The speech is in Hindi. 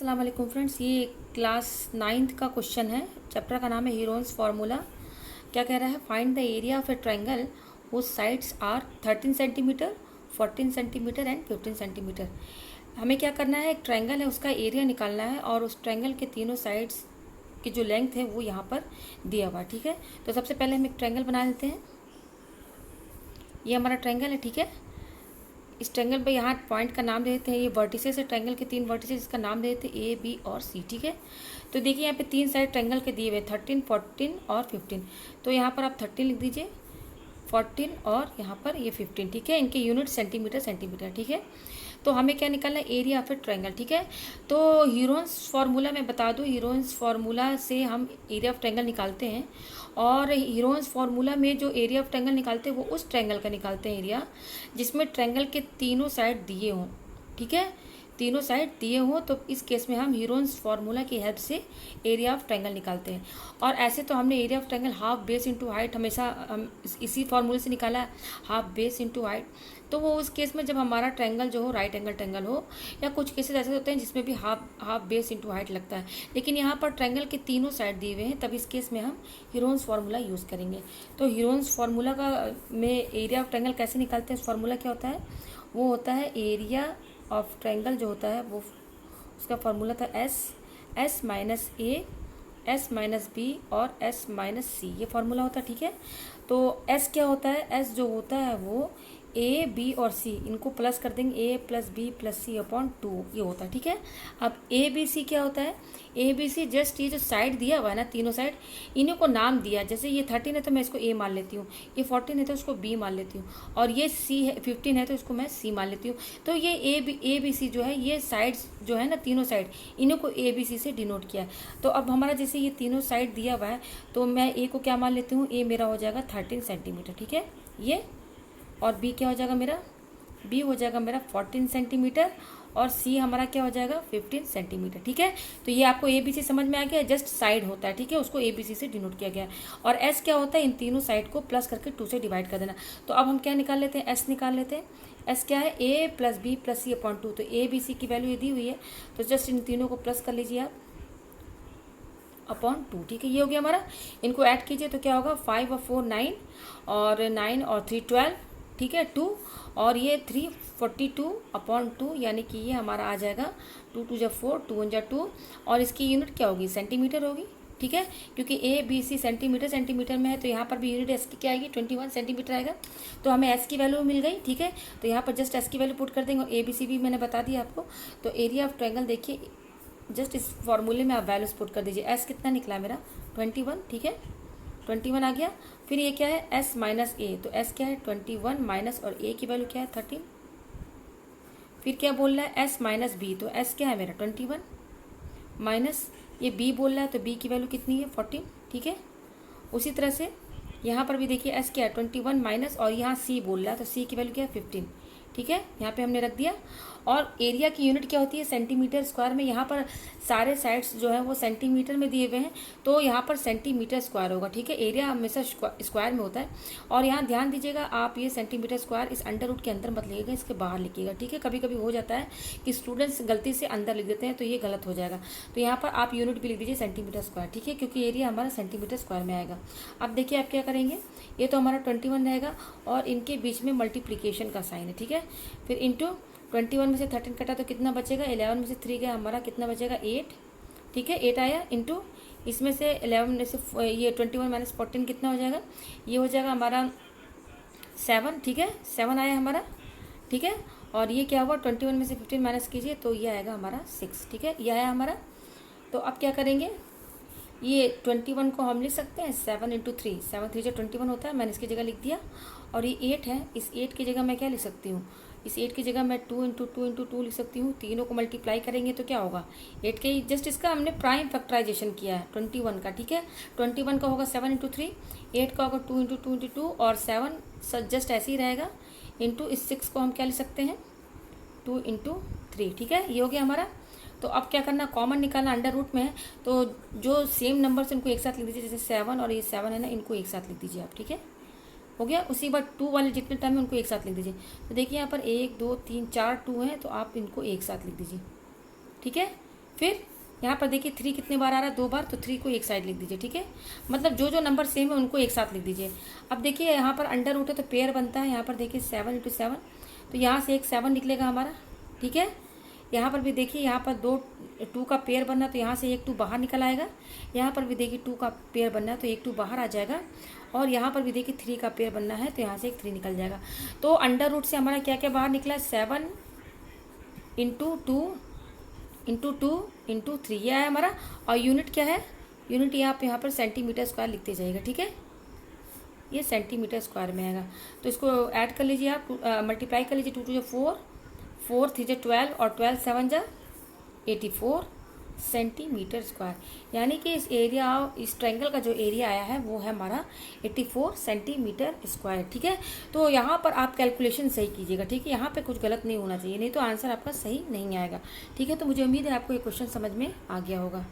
अस्सलाम वालेकुम फ्रेंड्स, ये क्लास 9th का क्वेश्चन है। चैप्टर का नाम है हीरोन्स फार्मूला। क्या कह रहा है? Find the area of a triangle whose sides are 13 centimetre, 14 centimetre and 15 centimetre. हमें क्या करना है? एक ट्रायंगल है, उसका एरिया निकालना है और उस ट्रायंगल के तीनों साइड्स की जो लेंथ है वो यहाँ पर दिया हुआ। ठीक है, तो सबसे पहले हम एक ट्रायंगल बना लेते हैं। ये हमारा ट्रायंगल है। ठीक है, इस ट्रायंगल पे यहाँ पॉइंट का नाम दे देते हैं। ये वर्टिसेस है, ट्रायंगल के 3 वर्टिसेस, इसका नाम दे देते हैं ए, बी और सी। ठीक है, तो देखिए यहाँ पे 3 साइड ट्रायंगल के दिए हुए 13, 14 और 15। तो यहाँ पर आप 13 लिख दीजिए, 14 और यहाँ पर ये 15। ठीक है, इनके यूनिट सेंटीमीटर सेंटीमीटर। ठीक है, तो हमें क्या निकालना है? Area of a triangle. ठीक है, तो हीरोन्स फार्मूला मैं बता दूं, हीरोन्स फार्मूला से हम एरिया ऑफ ट्रायंगल निकालते हैं। और हीरोन्स फार्मूला में जो एरिया ऑफ ट्रायंगल निकालते हैं वो उस ट्रायंगल का निकालते हैं एरिया जिसमें ट्रायंगल के तीनों साइड दिए हों। ठीक है, तीनों साइड दिए हों, तो इस केस में हम हीरोन्स फार्मूला की हेल्प से एरिया ऑफ ट्रायंगल निकालते हैं। और ऐसे तो हमने area of triangle half base into height हमेशा हम इसी फार्मूले से निकाला है, हाफ बेस इंटू हाइट। तो वो उस केस में जब हमारा ट्रायंगल जो हो राइट एंगल ट्रायंगल हो, या कुछ केसेस ऐसे होते हैं जिसमें भी हाफ बेस इंटू हाइट लगता है, लेकिन यहाँ पर ट्रायंगल के तीनों साइड दिए हुए हैं, तब इस केस में हम हीरोन्स फार्मूला यूज़ करेंगे। तो हीरोन्स फार्मूला का में एरिया ऑफ ट्रायंगल कैसे निकालते हैं? फार्मूला क्या होता है? वो होता है एरिया ऑफ ट्रायंगल जो होता है वो, उसका फार्मूला था एस माइनस ए, एस माइनस बी और एस माइनस सी, ये फार्मूला होता है। ठीक है, तो एस क्या होता है? एस जो होता है वो ए, बी और सी, इनको प्लस कर देंगे, ए प्लस बी प्लस सी अपॉन 2, ये होता है। ठीक है, अब ए बी सी क्या होता है? ए बी सी जस्ट ये जो साइड दिया हुआ है ना, तीनों साइड, इन्हीं को नाम दिया। जैसे ये 13 है तो मैं इसको ए मान लेती हूँ, ये 14 है तो इसको बी मान लेती हूँ, और ये सी है 15 है तो इसको मैं सी मान लेती हूँ। तो ये ए बी सी जो है, ये साइड्स जो है ना, तीनों साइड, इन्हीं को ए बी सी से डिनोट किया है। तो अब हमारा जैसे ये तीनों साइड दिया हुआ है, तो मैं ए को क्या मान लेती हूँ? ए मेरा हो जाएगा 13 सेंटीमीटर। ठीक है, ये, और बी क्या हो जाएगा मेरा? बी हो जाएगा मेरा 14 सेंटीमीटर, और सी हमारा क्या हो जाएगा? 15 सेंटीमीटर। ठीक है, तो ये आपको ए बी सी समझ में आ गया। जस्ट साइड होता है, ठीक है, उसको ए बी सी से डिनोट किया गया है। और एस क्या होता है? इन तीनों साइड को प्लस करके 2 से डिवाइड कर देना। तो अब हम क्या निकाल लेते हैं? एस निकाल लेते हैं। एस क्या है? ए प्लस बी प्लस सी अपॉन 2। तो ए बी सी की वैल्यू ये दी हुई है, तो जस्ट इन तीनों को प्लस कर लीजिए आप अपॉन 2। ठीक है, ये हो गया हमारा। इनको ऐड कीजिए तो क्या होगा? 5 और 4 9, और 9 और 3 12। ठीक है, 2, और ये 3 42 अपॉन 2, यानी कि ये हमारा आ जाएगा 2 2 जा 4, 2 1 जा 2, और इसकी यूनिट क्या होगी? सेंटीमीटर होगी। ठीक है, क्योंकि A B C centimetre centimetre में है, तो यहाँ पर भी यूनिट एस की क्या आएगी? 21 सेंटीमीटर आएगा। तो हमें एस की वैल्यू मिल गई। ठीक है, तो यहाँ पर जस्ट एस की वैल्यू पुट कर देंगे, और ए बी सी भी मैंने बता दिया आपको। तो एरिया ऑफ ट्रायंगल देखिए, जस्ट इस फॉर्मूले में आप वैल्यूज पुट कर दीजिए। एस कितना निकला मेरा? 21। ठीक है, 21 आ गया। फिर ये क्या है? एस माइनस ए, तो एस क्या है? 21 माइनस, और ए की वैल्यू क्या है? 13। फिर क्या बोल रहा है? एस माइनस बी, तो एस क्या है मेरा? 21 माइनस, ये बी बोल रहा है, तो बी की वैल्यू कितनी है? 14। ठीक है, उसी तरह से यहाँ पर भी देखिए एस क्या है? 21 माइनस, और यहाँ सी बोल रहा है, तो सी की वैल्यू क्या है? 15। ठीक है, यहाँ पे हमने रख दिया। और एरिया की यूनिट क्या होती है? सेंटीमीटर स्क्वायर में। यहाँ पर सारे साइड्स जो है वो सेंटीमीटर में दिए हुए हैं, तो यहाँ पर सेंटीमीटर स्क्वायर होगा। ठीक है, एरिया हमेशा स्क्वायर में होता है। और यहाँ ध्यान दीजिएगा, आप ये सेंटीमीटर स्क्वायर इस अंडर रूट के अंदर मत लिखिएगा, इसके बाहर लिखिएगा। ठीक है, कभी कभी हो जाता है कि स्टूडेंट्स गलती से अंदर लिख देते हैं, तो ये गलत हो जाएगा। तो यहाँ पर आप यूनिट भी लिख दीजिए सेंटीमीटर स्क्वायर। ठीक है, क्योंकि एरिया हमारा सेंटीमीटर स्क्वायर में आएगा। अब देखिए आप क्या करेंगे, ये तो हमारा 21 रहेगा, और इनके बीच में मल्टीप्लीकेशन का साइन है। ठीक है, फिर इंटू 21 में से 13 कटा तो कितना बचेगा? 11 में से 3 गया, हमारा कितना बचेगा? 8। ठीक है, 8 आया, इंटू इसमें से 11 में से ये 21 माइनस 14 कितना हो जाएगा? ये हो जाएगा हमारा 7। ठीक है, 7 आया हमारा। ठीक है, और ये क्या हुआ? 21 में से 15 माइनस कीजिए, तो ये आएगा हमारा 6। ठीक है, ये आया हमारा। तो अब क्या करेंगे? ये 21 को हम लिख सकते हैं 7 इंटू 3, 7 3 जो 21 होता है, मैंने इसकी जगह लिख दिया। और ये 8 है, इस 8 की जगह मैं क्या लिख सकती हूँ? इस 8 की जगह मैं 2 इंटू 2 इंटू 2 लिख सकती हूँ। तीनों को मल्टीप्लाई करेंगे तो क्या होगा? 8 के, जस्ट इसका हमने प्राइम फैक्टराइजेशन किया है 21 का। ठीक है, 21 का होगा 7 इंटू 3, 8 का होगा 2 इंटू 2 इंटू 2, और 7 जस्ट ऐसे ही रहेगा, इंटू इस 6 को हम क्या लिख सकते हैं? 2 इंटू 3। ठीक है, ये हो गया हमारा। तो अब क्या करना? कॉमन निकालना, अंडर रूट में है, तो जो सेम नंबर से इनको एक साथ लिख दीजिए। जैसे 7 और ये 7 है ना, इनको एक साथ लिख दीजिए आप। ठीक है, हो गया। उसी बार 2 वाले जितने टर्म है उनको एक साथ लिख दीजिए। तो देखिए यहाँ पर 1 2 3 4 2 हैं, तो आप इनको एक साथ लिख दीजिए। ठीक है, फिर यहाँ पर देखिए 3 कितने बार आ रहा है, 2 बार, तो 3 को एक साइड लिख दीजिए, ठीक है। मतलब जो जो नंबर सेम है उनको एक साथ लिख दीजिए। अब देखिए यहाँ पर अंडर रूट है तो पेयर बनता है, यहाँ पर देखिए 7 इंटू 7, तो यहाँ से एक 7 निकलेगा हमारा, ठीक है। यहाँ पर भी देखिए यहाँ पर 2 का पेयर बनना है तो यहाँ से एक 2 बाहर निकल आएगा। यहाँ पर भी देखिए 2 का पेयर बनना है तो एक 2 बाहर आ जाएगा। और यहाँ पर भी देखिए 3 का पेयर बनना है तो यहाँ से एक 3 निकल जाएगा। तो अंडर रूट से हमारा क्या क्या बाहर निकला, 7 इंटू 2 इंटू 3, यह है हमारा। और यूनिट क्या है, यूनिट यहाँ पर सेंटीमीटर स्क्वायर लिखते जाइएगा, ठीक है। ये सेंटीमीटर स्क्वायर में आएगा। तो इसको ऐड कर लीजिए आप, मल्टीप्लाई कर लीजिए, 2 2 4, 4 3 12 और 12 7 84 सेंटीमीटर स्क्वायर। यानी कि इस एरिया, इस ट्रायंगल का जो एरिया आया है वो है हमारा 84 सेंटीमीटर स्क्वायर, ठीक है। तो यहाँ पर आप कैलकुलेशन सही कीजिएगा, ठीक है। यहाँ पे कुछ गलत नहीं होना चाहिए, नहीं तो आंसर आपका सही नहीं आएगा, ठीक है। तो मुझे उम्मीद है आपको ये क्वेश्चन समझ में आ गया होगा।